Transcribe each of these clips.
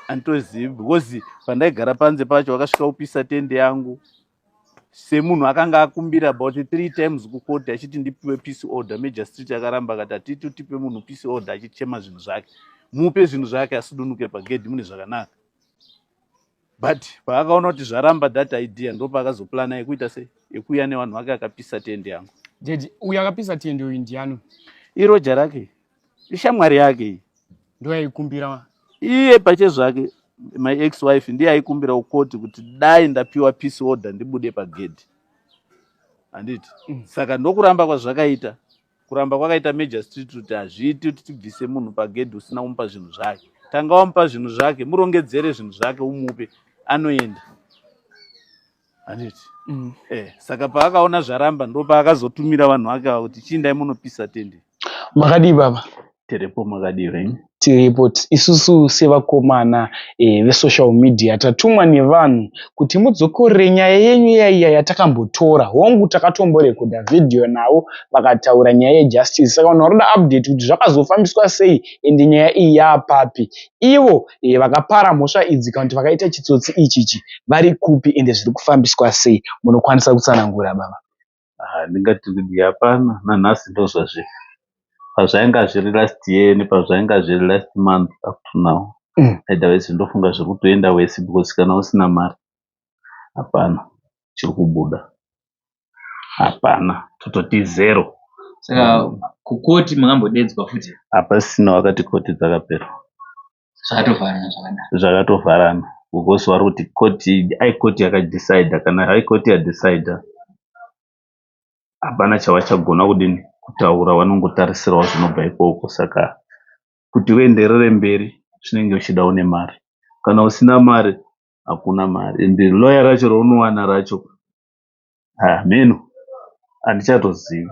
Antozivi because pandaigara panze pacho wakasvika kupisa tende yangu semunhu akanga akumbira about 3 times kukoti achiti ndipiwe peace order. Magistrate akaramba akati hatiti tipe munhu peace order achichema zvinhu zvake, mupe zvinhu zvake asidunuke pagedhi mune zvakanaka. But paakaona kuti zvaramba that idea ndo paakazoplana yekuita sei, yekuuya nevanhu vake akapisa tende yangu. Jeji, uyu akapisa tende uyu ndiano? Iroja rake, ishamwari yake, ndo yaikumbira iye pachezvake. My ex-wife ndiye aikumbira ukoti kuti dai ndapiwa peace order ndibude pagedhi. Handiti? Saka ndokuramba kwazvakaita. Kuramba kwakaita Magistrate kuti hazviiti kuti tibvise munhu pagedhi usina kumupa zvinhu zvake. Tanga wamupa zvinhu zvake, murongedzere zvinhu zvake umupe, anoenda. Handiti? Saka paakaona zvaramba ndo paakazotumira vanhu vake kuti chindai munopisa tende. Makadi baba? Terepo makadiwe. Tiripo isusu sevakomana vesocial media tatumwa nevanhu kuti mudzokorere nyaya yenyu iya yatakambotora. Hongu takatomborekodha video navo vakataura nyaya yejustice. Saka vanhu varoda update kuti zvakazofambiswa sei ende nyaya iyi yapapi. Ivo vakapara mhosva idzi kana kuti vakaita chitsotsi ichichi vari kupi ende zviri kufambiswa sei? Munokwanisa kutsanangura baba? Ndingati kuti hapana, nanhasi ndozvazve. Pazvainga zviri last year nepazvainga zviri last month up to now. Otherwise ndofunga zviri kutoenda wese because kana usina mari hapana chiri kubuda. Hapana, tototi zero. Saka kukoti makambodedzwa futi? Hapasina, wakati koti dzakapera. Zvakatovharana zvakanaka. Zvakatovharana. Because vari kuti koti, koti yakadecide, kana high court yadecide hapana chavachagona kudini kutaura, vanongotarisirawo zvinobva ikoko. Saka kuti uenderere mberi zvinenge uchida une mari, kana usina mari hakuna mari. Ende lawyer racho raunowana racho meno handichatozivi.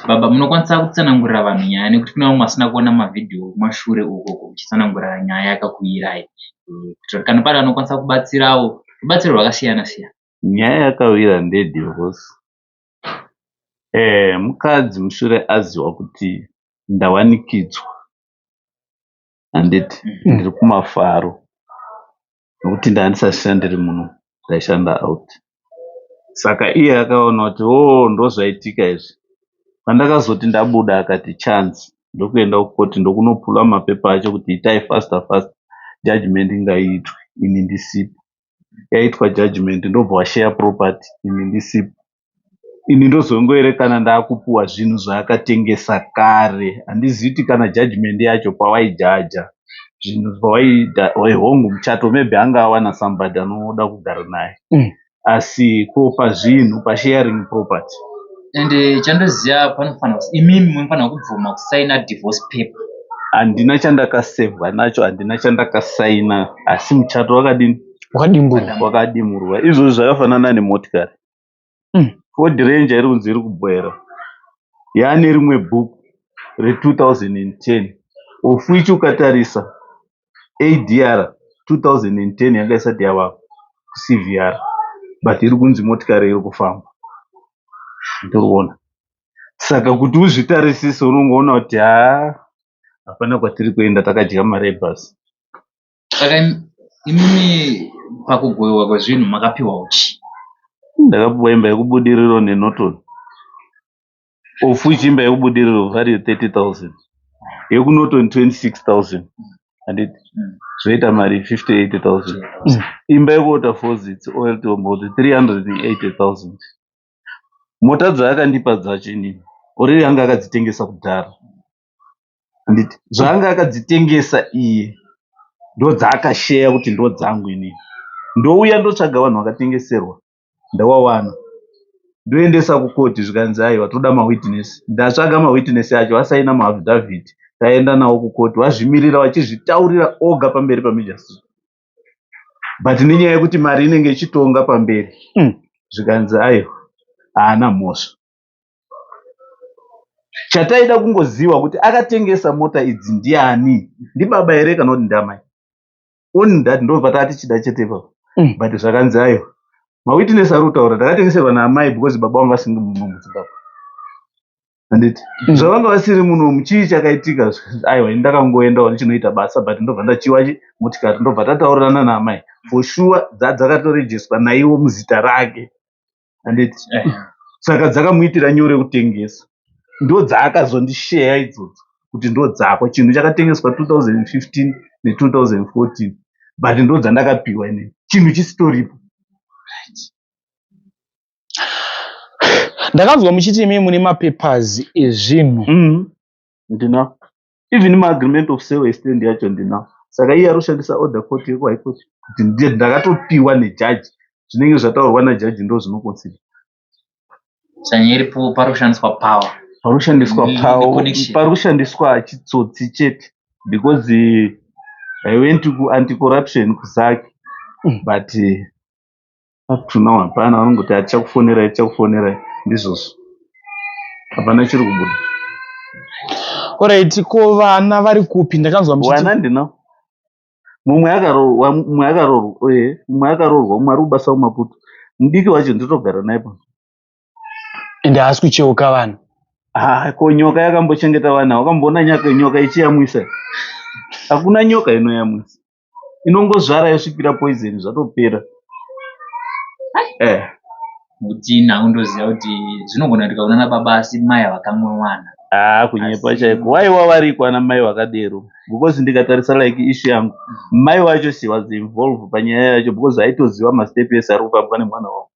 Baba, munokwanisa kutsanangurira vanhu nyaya nekuti kuna vamwe vasina kuona mavidhio mashure ukoko uchitsanangurira nyaya yakakuwirai kuti kana pane vanokwanisa kubatsirawo rubatsiro rwakasiyana siyana. Nyaya yakawira ndedivorce. Mukadzi mushure aziva kuti ndawanikidzwa, handiti ndiri kumafaro nokuti ndandisashandiri munhu, ndaishanda out. Saka iye akaona kuti ndozvaitika izvi. Pandakazoti ndabuda akati chance ndokuenda kukoti ndokunopula mapepa acho kuti itai faster judgment ingaitwe, ini ndisipo. Yaitwa judgment ndobva washare property, ini ndisipo. Ini ndozongoerekana ndaakupuwa zvinhu zvaakatengesa kare. Handiziti kana judgment yacho pawaijaja zvinhu pawaida hongu muchato maybe anga awana somebody anoda kugara naye. Asi kupa zvinhu pasharing property. Ende chandoziva panofanira kuti imimi munofanira kubvuma kusaina divorce paper. Handina chandakasevha nacho, handina chandakasaina, asi muchato wakadini? Wakadimurwa. Izvozvo zvakafanana nemotikari. Ford Ranger iri kunzi iri kubwera. Yaane rimwe bhuku re2010 of which ukatarisa ADR 2010 yanga isati yava CVR, but iri kunzi motikari iri kufamba. Ndiriona. Saka kuti uzvitarisise unongoona kuti hapana kwatiri kuenda, takadya mari yebhasi. Saka imimi pakugoyiwa kwezvinhu makapiwa uchi? Ndakapiwa imba yekubudiriro neNorton. Of which imba yekubudiriro value 30,000. YekuNorton 26,000. Handiti? Zvoita mari 58,000. Imba yekuWaterfalls oil tombo 380,000. Mota dzaakandipa dzacho inini already anga akadzitengesa kudhara. Handiti? Zvaanga akadzitengesa iye ndo dzaakasheya kuti ndo dzangu inini. Ndouya ndotsvaga vanhu vakatengeserwa, ndawawana. Ndoendesa kukoti zvikanzi aiwa toda mawitness. Ndatsvaga mawitness acho asaina maaffidavit. Taenda nawo kukoti, wazvimirira wachizvitaurira oga pamberi pamajistrate. But nenyaya yekuti mari inenge ichitonga pamberi, zvikanzi aiwa haana mhosva. Chataida kungoziva kuti akatengesa mota idzi ndiani, ndibaba here kana kuti ndamai. Only that ndo patati chida chete ipapo. But zvakanzi aiwa mawitness ari kutaura ndakatengeserwa naamai because baba vangu vasingi muno muZimbabwe. handiti zvavanga vasiri munomu chii chakaitika aiwa ndakangoendawo ndichinoita basa but ndobva ndachiwa motikari ndobva tataurirana naamai for sure dzakatorejiswa naiwo muzita rake handiti saka dzakamuitira nyore kutengesa ndo dzaakazondisheya idzodzo kuti ndo dzako chinhu chakatengeswa 2015 ne2014 but ndo dzandakapiwa inei chinhu chisitoripo. Ndakanzwa muchiti imi mune mapapers ezvinhu. Ndinawo even maagreement of sale extend yacho ndinawo saka iye aroshandisa order court yekuhigh court kuti ndakatopiwa nejaji zvinenge zvataurwa najaji ndo zvinokonsida sanyeripo paroshandiswa power parikushandiswa chitsotsi chete because I went to anti-corruption kuzaki but up to now hapana vanongoti atichakufonerai ndizvozvo hapana chiri kubuda. Alright, ko vana vari kupi? Ndakanzwa muchiti wana ndinawo mumwe akaroorwa mumwe ari kubasa mumaputo mudiki wacho nditogara naye pano ende haasi kucheuka vana. Ko nyoka yakambochengeta vana wakamboona nyoka ichiyamwisa? Hakuna nyoka inoyamwisa, inongozvara yasvikira poison zvatopera. kuti naundoziva kuti zvinogona kuti kaunana baba asi mai vakamwe mwana. Kunyepa chaiko waiwa variko ana mai vakadero because ndikatarisa like ishu yangu mai wacho she was involved panyaya yacho because aitoziva mastep ese ari kufamba nemwana wavo.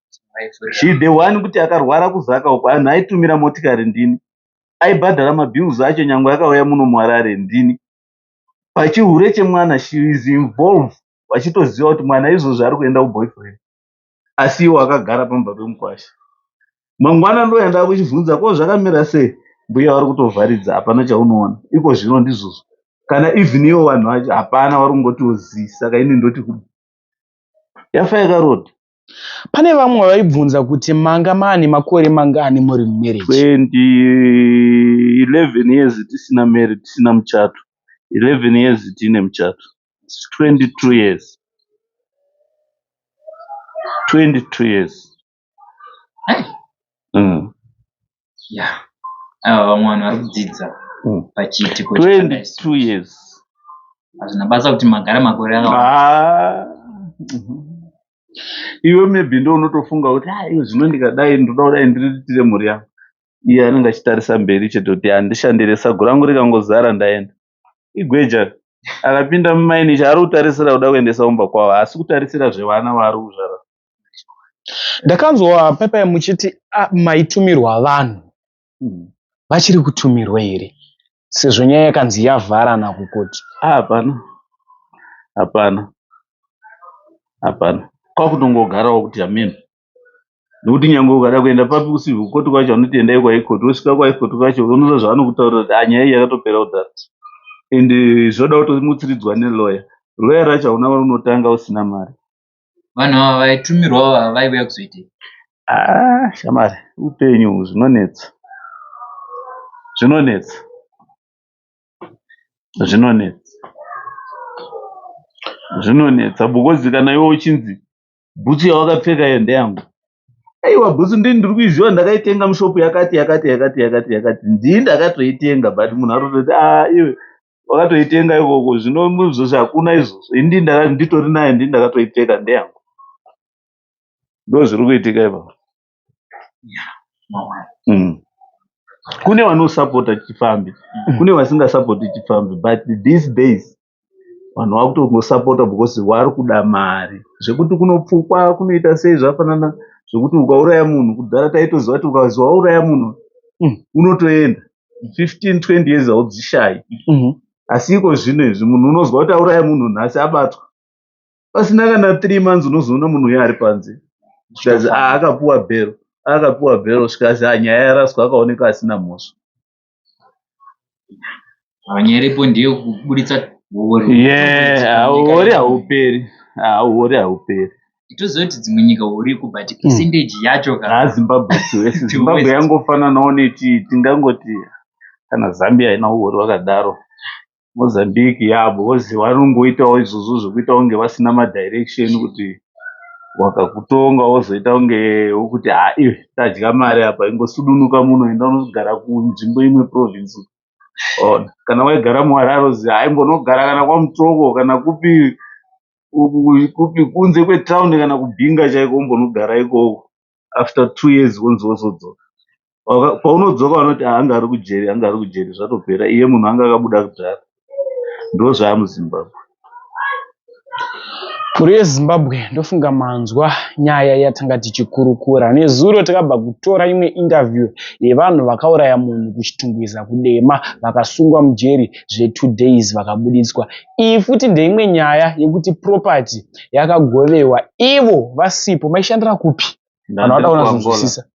She the one kuti akarwara kuzaka uko anhu aitumira motikari ndini aibhadhara mabills acho nyangwe akauya muno muHarare ndini pachihure chemwana she is involved vachitoziva kuti mwana izvozvo ari kuenda kuboyfriend asi iwo akagara pamba pemukwasha. Mangwana ndo yanda kuchibvunza ko zvakamira sei mbuya vari kutovharidza hapana chaunoona iko zvino ndizvozvo kana even iwo vanhu vacho hapana vari kungotiwozivi saka ini ndoti yafa yakaroda. Pane vamwe vaibvunza kuti manga maane makore mangani muri mumarriage? 11 years tisina marriage, tisina muchato. 11 years tine muchato. 22 years. 22 years. Yeah. Vamwe vanhu vari kudzidza pachiitiko 22 years. hazvina basa kuti magara makore iwe maybe ndo unotofunga kuti iwe zvino ndikadai ndoda kudai ndiriritire mhuri yangu. Iye anenge achitarisa mberi chete kuti handishandire sago rangu rikangozara ndaenda igweja akapinda mumaini chaari kutarisira kuda kuendesa umba kwavo asi kutarisira zvevana vaari kuzvara. Ndakanzwa pepa muchiti maitumirwa vanhu vachiri kutumirwa here sezvo nyaya yakanzi yavharana kukoti? Hapana kwakutongogarawo kuti ameni nokuti nyangwe ukada kuenda papi kucivil court kwacho vanoti endai kuhigh court wosvika kuhigh court kwacho unoza zvavanokutaurira kuti nyaya iyi yakatopera kudhara ende zvoda kutomutsiridzwa neloya. Loya racho hauna unotanga usina mari. vanhu ava vaitumirwa vaiuya kuzoitei? Shamari upenyu zvinonetsa because kana iwe uchinzi bhutsu yawakapfeka iyo ndeyangu aiwa bhutsu ndiri kuizviwa ndakaitenga mushopu yakati ndii ndakatoitenga but munhu arototi iwe wakatoitenga ikoko zvino izvozvo hakuna izvozvo nditori nayo ndii ndakatoipfeka ndeyangu ndo zviri kuitika ipapo. Kune vanosapota chifambi kune vasingasapoti chifambi but these days vanhu vakutongosapota because vari kuda mari zvekuti kunopfukwa kunoita sei zvafanana zvokuti ukauraya munhu kudhara taitoziva kuti ukazi wauraya munhu unotoenda 15-20 years haudzishayi asi iko zvino izvi munhu unozwa kuti auraya munhu nhasi abatwa pasina kana 3 months unozoona munhu uyo ari panze zvikazi akapuwa bhero zvikazi nyaya yaraswa akaoneka asina mhosva. Nyaripo ndiyo kubuditsa huori hauperi itozoti dzimwe nyika uriko but percentage yacho Zimbabwe yangofananawo neti tingangoti kana Zambia ina uori wakadaro Mozambique yabo vanongoitawo izvozvo zvokuita kunge vasina madirection kuti wakakutonga wozoita kunge wokuti iwe tadya mari apa, ingosudunuka muno, enda unogara kunzvimbo imwe province. Kana waigara muHarare uzi imbonogara kana kwaMutoko kana kupi kunze kwetown kana kubhinga chaiko, umbonogara ikoko. After 2 years wonzi wozodzoka. Paunodzoka vanoti anga ari kujeri zvatopera, iye munhu anga akabuda kudhara. Ndo zvaamuZimbabwe. Mhuri yeZimbabwe ndofunga manzwa nyaya yatanga tichikurukura. Nezuro takabva kutora imwe interview yevanhu vakauraya munhu kuchitungwiza kudema vakasungwa mujeri zve2 days vakabuditswa. Iyi futi ndeimwe nyaya yekuti property yakagovewa ivo vasipo. Maishandira kupi? Vanhu vada kunazonzwisisa.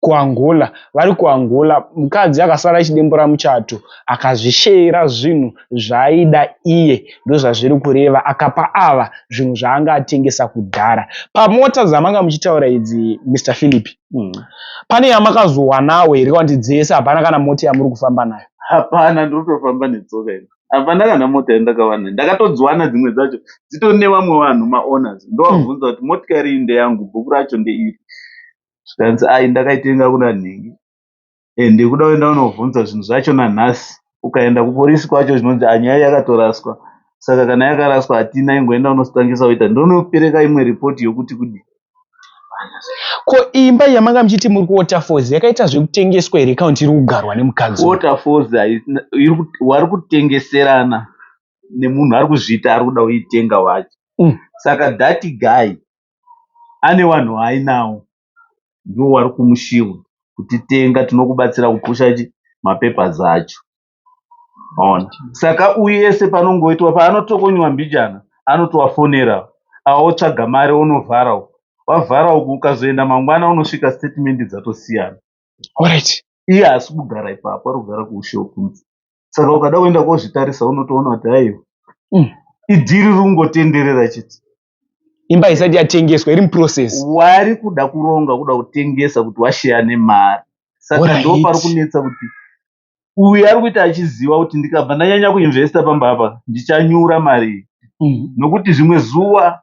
KuAngola, vari kuAngola, mukadzi akasara achidembura muchato akazvishera zvinhu zvaaida iye, ndozvazviri kureva, akapa ava zvinhu zvaanga atengesa kudhara. Pamota dzamanga muchitaura idzi Mr. Philip, pane yamakazowanawo here kwandidzese? Hapana kana mota yamuri kufamba nayo? Hapana, ndinotofamba netsoka ino. Hapana kana mota yandakawana. Ndakatodziwana dzimwe dzacho dzitori vamwe vanhu maowners. Ndovabvunza kuti motikari iyi ndeyangu, bhuku racho ndeiri. Zvikanzi ndakaitenga kuna nhingi. Ndikuda kuenda unobvunza zvinhu zvacho nanhasi. Ukaenda kupolisi kwacho zvinonzi nyaya yakatoraswa. Saka kana yakaraswa hatina, ingoenda unositangisa kuita. Ndonopereka imwe ripoti yokuti kudi. Ko imba yamanga muchiti muri kuWaterfalls yakaita zvekutengeswa here kaunti iri kugarwa nemukadzi? Waterfalls wari kutengeserana nemunhu ari kuzviita ari kuda kuitenga wacho. Saka that guy ane vanhu ainawo, ndiwo wari kumushiwa kuti tenga, tinokubatsira kupusha mapepers acho. Saka uyese panongoitwa paanotokonywa mbijana anotowafonera, awotsvaga mari unovhara. Wavhara uku ukazoenda mangwana unosvika statement dzatosiyana. Alright. Iye haasi kugara ipapo, ari kugara kuushewo kunze. Saka ukada kuenda kozvitarisa unotoona kuti aiwa idhiri riri kungotenderera chete. Imba isati yatengeswa iri muprocess. Wari kuda kuronga, kuda kutengesa kuti washeya nemari. Saka ndo pari kunetsa kuti uyu ari kuita achiziva kuti ndikabva ndanyanya kuinvesta pamba apa ndichanyura mari. Nokuti zvimwe zuva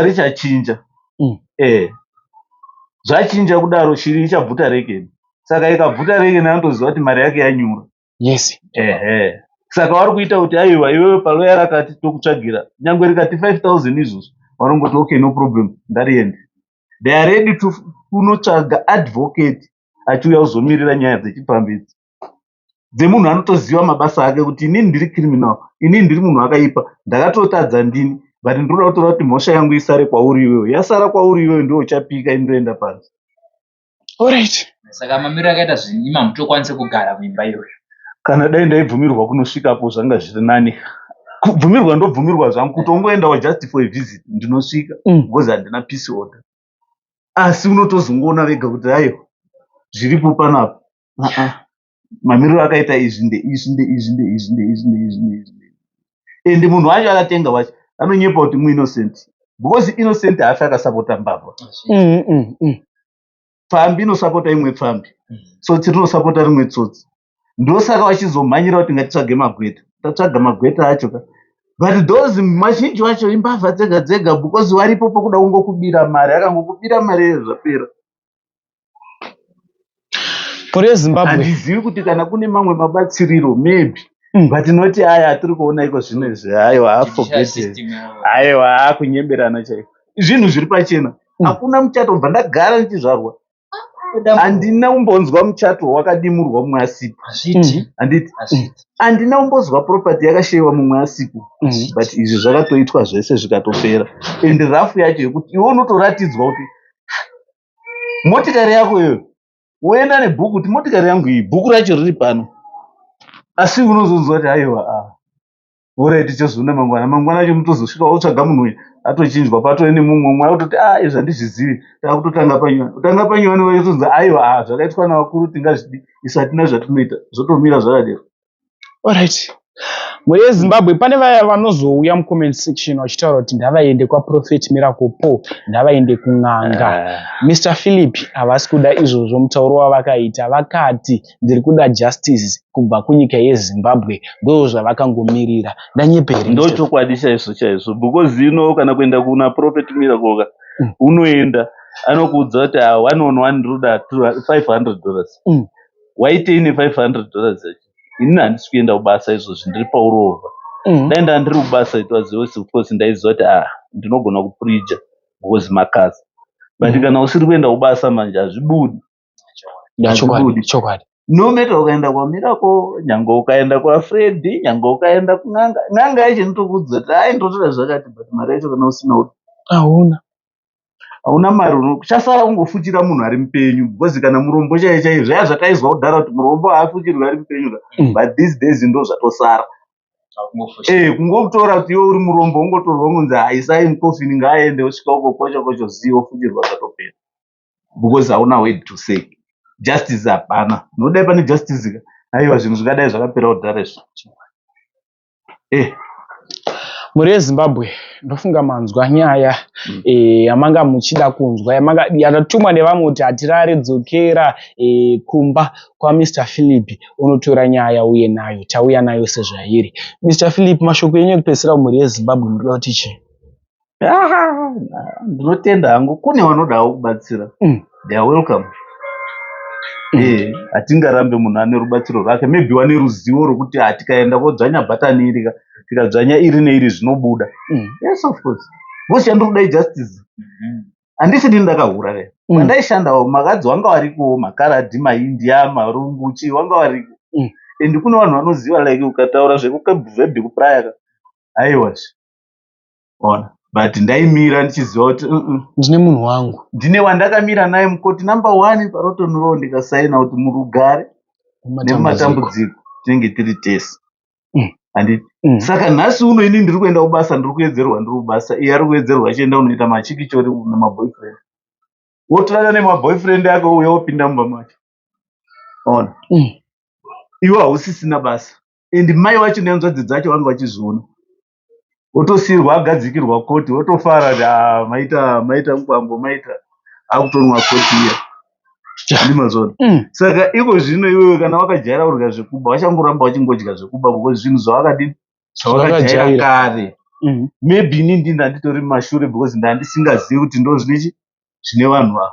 richachinja. Zvachinja kudaro shiri ichabvuta rekeni. Saka ikabvuta rekeni anotoziva kuti mari yake yanyura. Yes. Saka wari kuita kuti aiwa iwewe paloya rakati tokutsvagira. Nyangwe rikati 5,000 izvozvo. Vanongoti okay, no problem, ngariende. They are ready to kunotsvaga advocate achiuya kuzomirira nyaya dzechipfambidzi. Dzemunhu anotoziva mabasa ake kuti inini ndiri criminal, inini ndiri munhu akaipa, ndakatotadza ndini, but ndinoda kutora kuti mhosva yangu isare kwauri iwewe. Yasara kwauri iwewe ndio uchapika, inoenda pasi. Alright. Saka mamiriro akaita zvinyima mutokwanisa kugara muimba iyoyo. Kana dai ndaibvumirwa kunosvikapo zvanga zviri nani. Kubvumirwa ndobvumirwa zvangu, kuti ungoendawo just for a visit ndinosvika, because handina peace order. Asi unotozongoona vega kuti aiwa zviripo panapa. Mamiriro akaita izvi ndeizvi. Ende munhu wacho akatenga wacho anonyepa kuti muinnocent, because innocent haafi akasapota mbavha. Pfambi inosapota imwe pfambi, tsotsi rinosapota rimwe tsotsi. Ndosaka vachizomhanyira kuti ngatitsvage magweta. Tatsvaga magweta acho ka, but those mazhinji wacho imbavha dzega dzega, because waripo pokuda kungokubira mari, akangokubira mari iye zvapera. Handizivi kuti kana kune mamwe mabatsiriro maybe, but noti aya atiri kuona iko zvino izvi, aiwa forget, aiwa kunyemberana chaiko. Zvinhu zviri pachena. Hakuna muchato, bva ndagara ndichizvarwa. Handina umbonzwa muchato wakadimurwa mumwe asipo. Handiti. Handina umbonzwa property yakashewa mumwe asipo. But izvi zvakatoitwa zvese zvikatopera. Ende rafu yacho yekuti iwe unotoratidzwa kuti motikari yako iyoyo, woenda nebhuku kuti motikari yangu iyi, bhuku racho riri pano. Asi unozonzwa kuti aiwa ora tichozona mangwana acho mutozosvika wotsvaga munhu uyu atochinjwa patore nemumwe akutoti izvi handizvizivi, takutotanga panyuwani. Kutanga panyuwani vachitonzi aiwa zvakaitwa navakuru tingazvidi, isu hatina zvatinoita, zvotomira zvakadero. Alright. Muri yeZimbabwe pane vaya vanozouya mucomment section vachitaura kuti ndavaende kwaProphet Miracle Paul, ndavaende kun'anga. Mr Philip havasi kuda izvozvo. Mutauro wavakaita vakati ndiri kuda justice kubva kunyika yeZimbabwe, ndo zvavakangomirira. Ndanyeperi ndochokwadi chaizvo because kana kuenda kuna Prophet Miracle unoenda anokuudza kuti 1-on-1 ndoda $500. Waitei ne$500 acho? Ini handisi kuenda kubasa izvozvi, ndiri pauroorwa. Ndaenda ndiri kubasa it was of course ndaiziva kuti ndinogona kuprija because makasa, but kana usiri kuenda kubasa manje hazvibudi. Chokwadi. No matter ukaenda kwaMiracle, nyange ukaenda kwaFred, nyange ukaenda kun'anga, n'anga yacho ndotokudza kuti ndotoda zvakati, but mari yacho kana usina hauna mari, uchasara kungofuchira munhu ari mupenyu, because kana murombo chaiye zvaya zvakaizwa kudhara kuti murombo haafuchirwi ari mupenyu, but these days ndo zvatosara. Kungotora kuti iwe uri murombo ungotorwa kunzi haisai mukofini ngaaende osvika uko kocho zivo ofuchirwa zvatopera, because hauna word to say. Justice hapana. Nodai pane justice ka? Aiwa, zvinhu zvakadai zvakapera kudhara izvo. Muri yeZimbabwe ndofunga manzwa nyaya yamanga muchida kunzwa, yakatumwa nevamwe kuti hatirare dzokera kumba kwaMr Philip unotora nyaya uye nayo tauya nayo sezvairi. Mr Philip, mashoko enyu ekupedzisira muri yeZimbabwe munoda kuti chii? Ndinotenda hangu kune vanodawo kubatsira. They are welcome. Hatingarambe munhu ane rubatsiro rwake, maybe wane ruzivo rwokuti tikaenda kodzvanya bhatani iri tikadzvanya iri neiri zvinobuda. Yes, of course. Vose chandinodai justice. Handisi ndini ndakahura re. Pandaishandawo makadzi wanga warikowo, makaradhi, maindia, marungu, chii wanga wariko. And kuna vanhu vanoziva, like ukataura zvekukabhuvhebhi kupraya aiwa. Ona. But ndaimira ndichiziva kuti ndine munhu wangu, ndine wandakamira naye mukoti number 1 paRotten Row, ndikasaina kuti murugare nemumatambudziko tinenge tiri tese. Handiti saka nhasi uno ini ndiri kuenda kubasa, ndiri kuedzerwa ndiri kubasa, iye ari kuedzerwa achienda unoita machikichori nemaboyfriend. Wotorana nemaboyfriend yake uya wopinda mumba macho. Ona. Iwe hausisina basa. And mai wacho nenzodzidzi dzacho vanga vachizviona. Wotosirwa agadzikirwa koti, wotofara maita mkwambo, maita akutonwa koti iya. Ndimazvona. Saka iko zvino iwewe kana wakajaira kurya zvekuba, wachangoramba wachingodya zvekuba because zvinhu zvawakadini? Zvawakajaira kare. Maybe ini ndinditori mumashure because ndandisingazivi kuti ndo zvine vanhu ava.